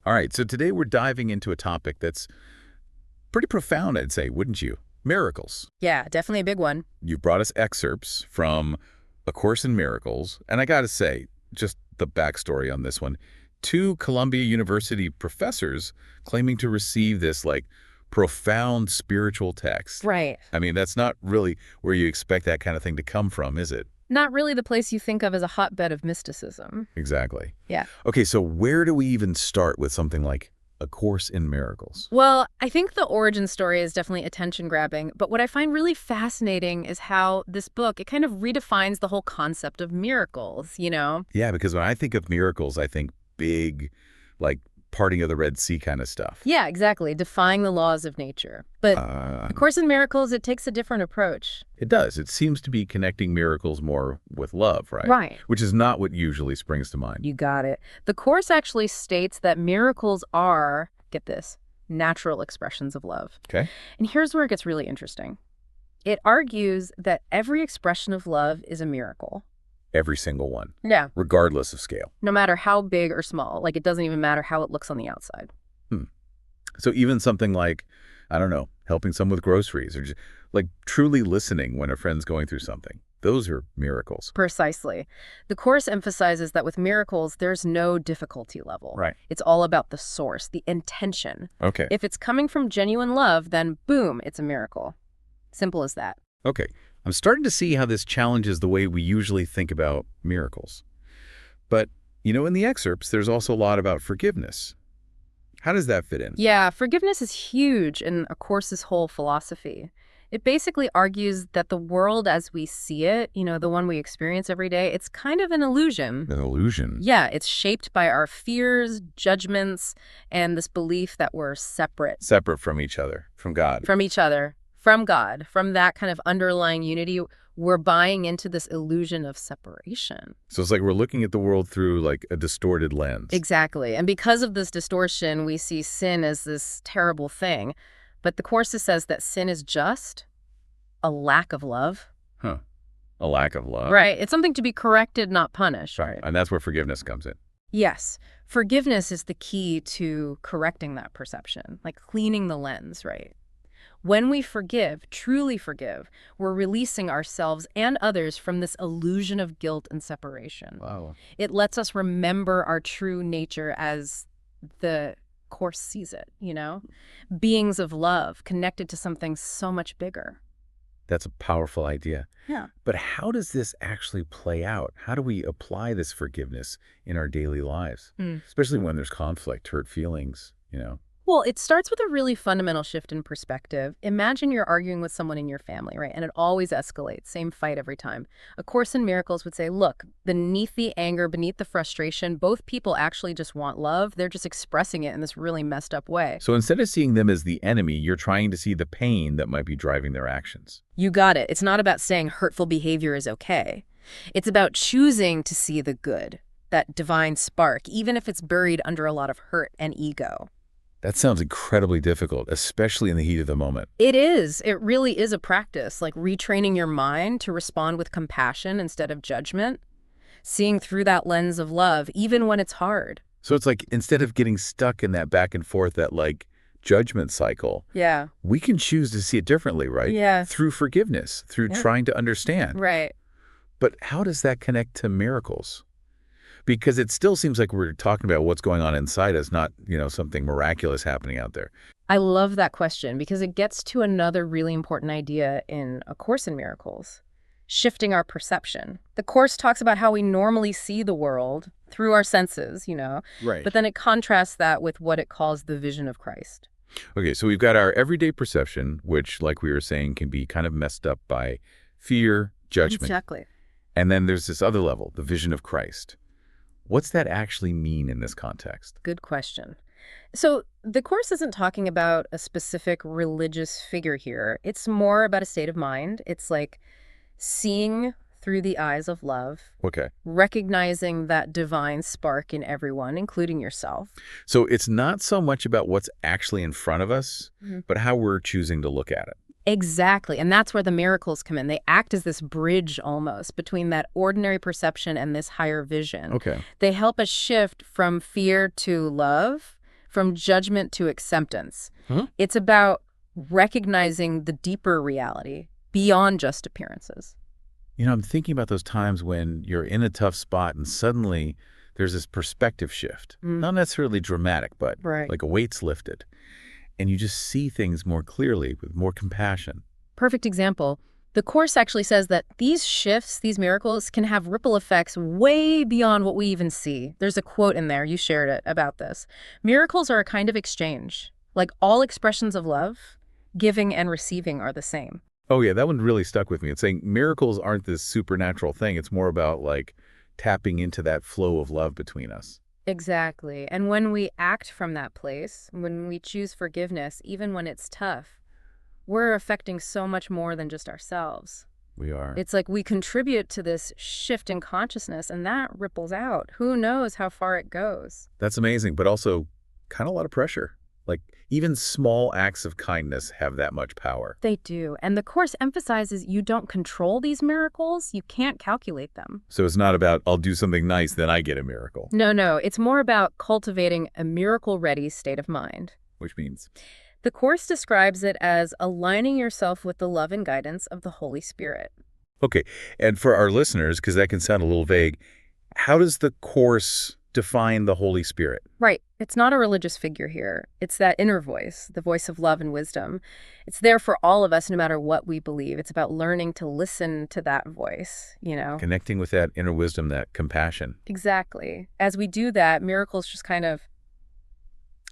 All right, so today we're diving into a topic that's pretty profound, I'd say, wouldn't you? Miracles. Yeah, definitely a big one. You've brought us excerpts from A Course in Miracles, and I gotta say, just the backstory on this one, two Columbia University professors claiming to receive this, profound spiritual text. Right. I mean, that's not really where you expect that kind of thing to come from, is it? Not really the place you think of as a hotbed of mysticism. Exactly. Yeah. Okay, so where do we even start with something like A Course in Miracles? Well, I think the origin story is definitely attention-grabbing, but what I find really fascinating is how this book, it kind of redefines the whole concept of miracles, you know? Yeah, because when I think of miracles, I think big, like parting of the Red Sea kind of stuff. Yeah, exactly, defying the laws of nature. But A Course in Miracles, it takes a different approach. It does. It seems to be connecting miracles more with love, right? Right. Which is not what usually springs to mind. You got it. The Course actually states that miracles are, get this, natural expressions of love. Okay. And here's where it gets really interesting. It argues that every expression of love is a miracle. Every single one. Yeah. Regardless of scale. No matter how big or small. Like, it doesn't even matter how it looks on the outside. So even something like, I don't know, helping someone with groceries or just like truly listening when a friend's going through something. Those are miracles. Precisely. The Course emphasizes that with miracles, there's no difficulty level. Right. It's all about the source, the intention. Okay. If it's coming from genuine love, then boom, it's a miracle. Simple as that. Okay. I'm starting to see how this challenges the way we usually think about miracles. But, in the excerpts, there's also a lot about forgiveness. How does that fit in? Yeah, forgiveness is huge in A Course's whole philosophy. It basically argues that the world as we see it, the one we experience every day, it's kind of an illusion. An illusion? Yeah, it's shaped by our fears, judgments, and this belief that we're separate. Separate from each other, from God. From each other, from God, from that kind of underlying unity. We're buying into this illusion of separation. So it's like we're looking at the world through like a distorted lens. Exactly. And because of this distortion, we see sin as this terrible thing. But the Course says that sin is just a lack of love. Huh. A lack of love. Right. It's something to be corrected, not punished. Right. And that's where forgiveness comes in. Yes. Forgiveness is the key to correcting that perception, like cleaning the lens, right? When we forgive, truly forgive, we're releasing ourselves and others from this illusion of guilt and separation. Wow. It lets us remember our true nature as the Course sees it, Beings of love, connected to something so much bigger. That's a powerful idea. Yeah. But how does this actually play out? How do we apply this forgiveness in our daily lives? Especially when there's conflict, hurt feelings, Well, it starts with a really fundamental shift in perspective. Imagine you're arguing with someone in your family, right? And it always escalates, same fight every time. A Course in Miracles would say, look, beneath the anger, beneath the frustration, both people actually just want love. They're just expressing it in this really messed up way. So instead of seeing them as the enemy, you're trying to see the pain that might be driving their actions. You got it. It's not about saying hurtful behavior is okay. It's about choosing to see the good, that divine spark, even if it's buried under a lot of hurt and ego. That sounds incredibly difficult, especially in the heat of the moment. It is. It really is a practice, like retraining your mind to respond with compassion instead of judgment, seeing through that lens of love, even when it's hard. So it's like instead of getting stuck in that back and forth, that judgment cycle, Yeah. we can choose to see it differently, right? Yeah. Through forgiveness, through trying to understand. Right. But how does that connect to miracles? Because it still seems like we're talking about what's going on inside us, not, something miraculous happening out there. I love that question because it gets to another really important idea in A Course in Miracles, shifting our perception. The Course talks about how we normally see the world through our senses, Right. but then it contrasts that with what it calls the vision of Christ. Okay, so we've got our everyday perception, which, like we were saying, can be kind of messed up by fear, judgment. Exactly. And then there's this other level, the vision of Christ. What's that actually mean in this context? Good question. So the Course isn't talking about a specific religious figure here. It's more about a state of mind. It's like seeing through the eyes of love, Okay. recognizing that divine spark in everyone, including yourself. So it's not so much about what's actually in front of us, but how we're choosing to look at it. Exactly. And that's where the miracles come in. They act as this bridge almost between that ordinary perception and this higher vision. Okay. They help us shift from fear to love, from judgment to acceptance. Huh? It's about recognizing the deeper reality beyond just appearances. I'm thinking about those times when you're in a tough spot and suddenly there's this perspective shift. Not necessarily dramatic, but Right. like a weight's lifted. And you just see things more clearly with more compassion. Perfect example. The Course actually says that these shifts, these miracles, can have ripple effects way beyond what we even see. There's a quote in there, you shared it, about this. Miracles are a kind of exchange. Like all expressions of love, giving and receiving are the same. Oh yeah, that one really stuck with me. It's saying miracles aren't this supernatural thing. It's more about like tapping into that flow of love between us. Exactly. And when we act from that place, when we choose forgiveness, even when it's tough, we're affecting so much more than just ourselves. We are. It's like we contribute to this shift in consciousness, and that ripples out. Who knows how far it goes? That's amazing, but also kind of a lot of pressure. Like even small acts of kindness have that much power. They do. And the Course emphasizes you don't control these miracles. You can't calculate them. So it's not about I'll do something nice, then I get a miracle, No. It's more about cultivating a miracle-ready state of mind. which means The Course describes it as aligning yourself with the love and guidance of the Holy Spirit. okay. And for our listeners, because that can sound a little vague, how does the Course define the Holy Spirit? Right. It's not a religious figure here. It's that inner voice, the voice of love and wisdom. It's there for all of us, no matter what we believe. It's about learning to listen to that voice. Connecting with that inner wisdom, that compassion. Exactly. As we do that, miracles just kind of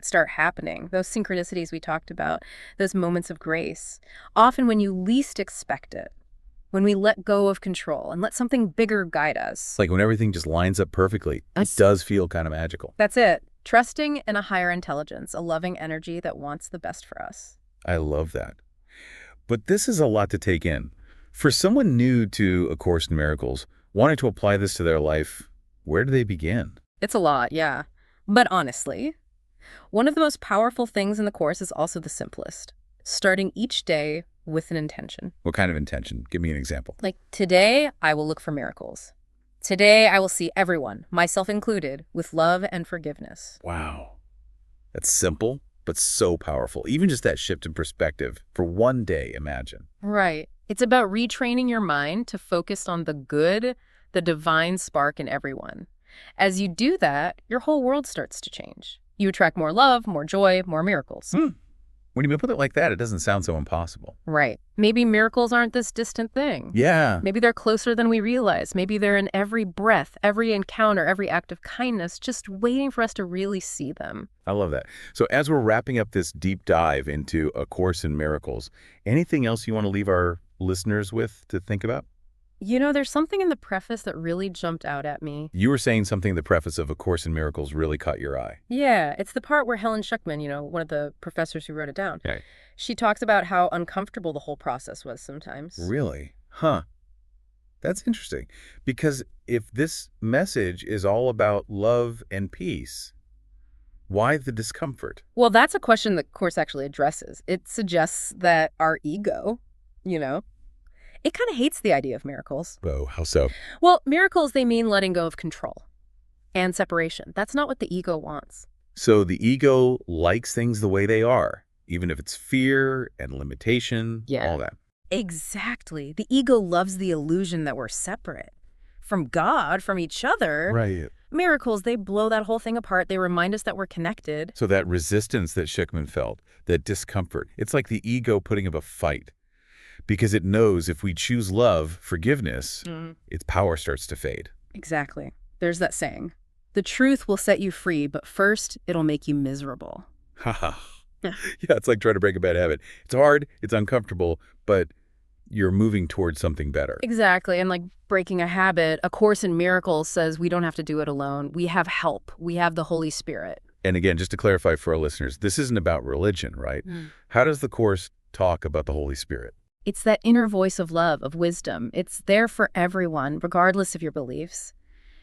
start happening. Those synchronicities we talked about, those moments of grace, often when you least expect it, when we let go of control and let something bigger guide us. It's like when everything just lines up perfectly, it Us- does feel kind of magical. That's it. Trusting in a higher intelligence, a loving energy that wants the best for us. I love that. But this is a lot to take in. For someone new to A Course in Miracles, wanting to apply this to their life, where do they begin? It's a lot, yeah. But honestly, one of the most powerful things in the Course is also the simplest. Starting each day with an intention. What kind of intention? Give me an example. Like, today, I will look for miracles. Today, I will see everyone, myself included, with love and forgiveness. Wow. That's simple, but so powerful. Even just that shift in perspective for one day, imagine. Right. It's about retraining your mind to focus on the good, the divine spark in everyone. As you do that, your whole world starts to change. You attract more love, more joy, more miracles. When you put it like that, it doesn't sound so impossible. Right. Maybe miracles aren't this distant thing. Yeah. Maybe they're closer than we realize. Maybe they're in every breath, every encounter, every act of kindness, just waiting for us to really see them. I love that. So as we're wrapping up this deep dive into A Course in Miracles, anything else you want to leave our listeners with to think about? There's something in the preface that really jumped out at me. You were saying something in the preface of A Course in Miracles really caught your eye. Yeah, it's the part where Helen Schuckman, one of the professors who wrote it down, Okay. she talks about how uncomfortable the whole process was sometimes. Really? Huh. That's interesting. Because if this message is all about love and peace, why the discomfort? Well, that's a question the Course actually addresses. It suggests that our ego, it kind of hates the idea of miracles. Whoa, how so? Well, miracles, they mean letting go of control and separation. That's not what the ego wants. So the ego likes things the way they are, even if it's fear and limitation, Yeah. all that. Exactly. The ego loves the illusion that we're separate from God, from each other. Right. Miracles, they blow that whole thing apart. They remind us that we're connected. So that resistance that Schuckman felt, that discomfort, it's like the ego putting up a fight. Because it knows if we choose love, forgiveness, its power starts to fade. Exactly. There's that saying, the truth will set you free, but first it'll make you miserable. Haha. Yeah. Yeah, it's like trying to break a bad habit. It's hard, it's uncomfortable, but you're moving towards something better. Exactly. And like breaking a habit, A Course in Miracles says we don't have to do it alone. We have help. We have the Holy Spirit. And again, just to clarify for our listeners, this isn't about religion, right? How does the Course talk about the Holy Spirit? It's that inner voice of love, of wisdom. It's there for everyone, regardless of your beliefs.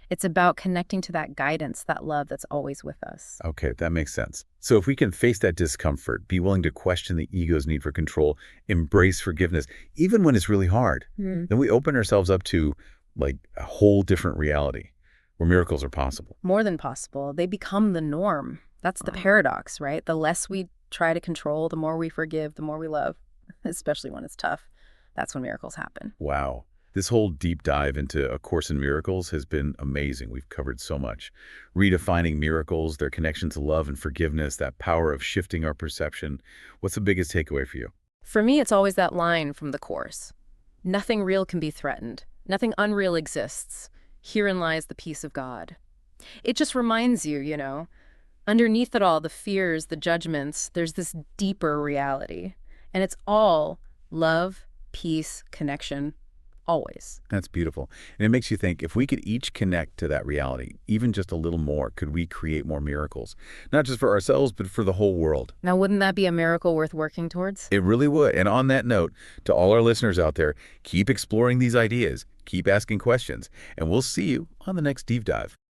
It's about connecting to that guidance, that love that's always with us. Okay, that makes sense. So if we can face that discomfort, be willing to question the ego's need for control, embrace forgiveness, even when it's really hard, then we open ourselves up to like a whole different reality where miracles are possible. More than possible. They become the norm. That's the paradox, right? The less we try to control, the more we forgive, the more we love, especially when it's tough. That's when miracles happen. Wow. This whole deep dive into A Course in Miracles has been amazing. We've covered so much. Redefining miracles, their connection to love and forgiveness, that power of shifting our perception. What's the biggest takeaway for you? For me, it's always that line from the Course. Nothing real can be threatened. Nothing unreal exists. Herein lies the peace of God. It just reminds you, underneath it all, the fears, the judgments, there's this deeper reality. And it's all love, peace, connection, always. That's beautiful. And it makes you think, if we could each connect to that reality, even just a little more, could we create more miracles? Not just for ourselves, but for the whole world. Now, wouldn't that be a miracle worth working towards? It really would. And on that note, to all our listeners out there, keep exploring these ideas, keep asking questions, and we'll see you on the next deep dive.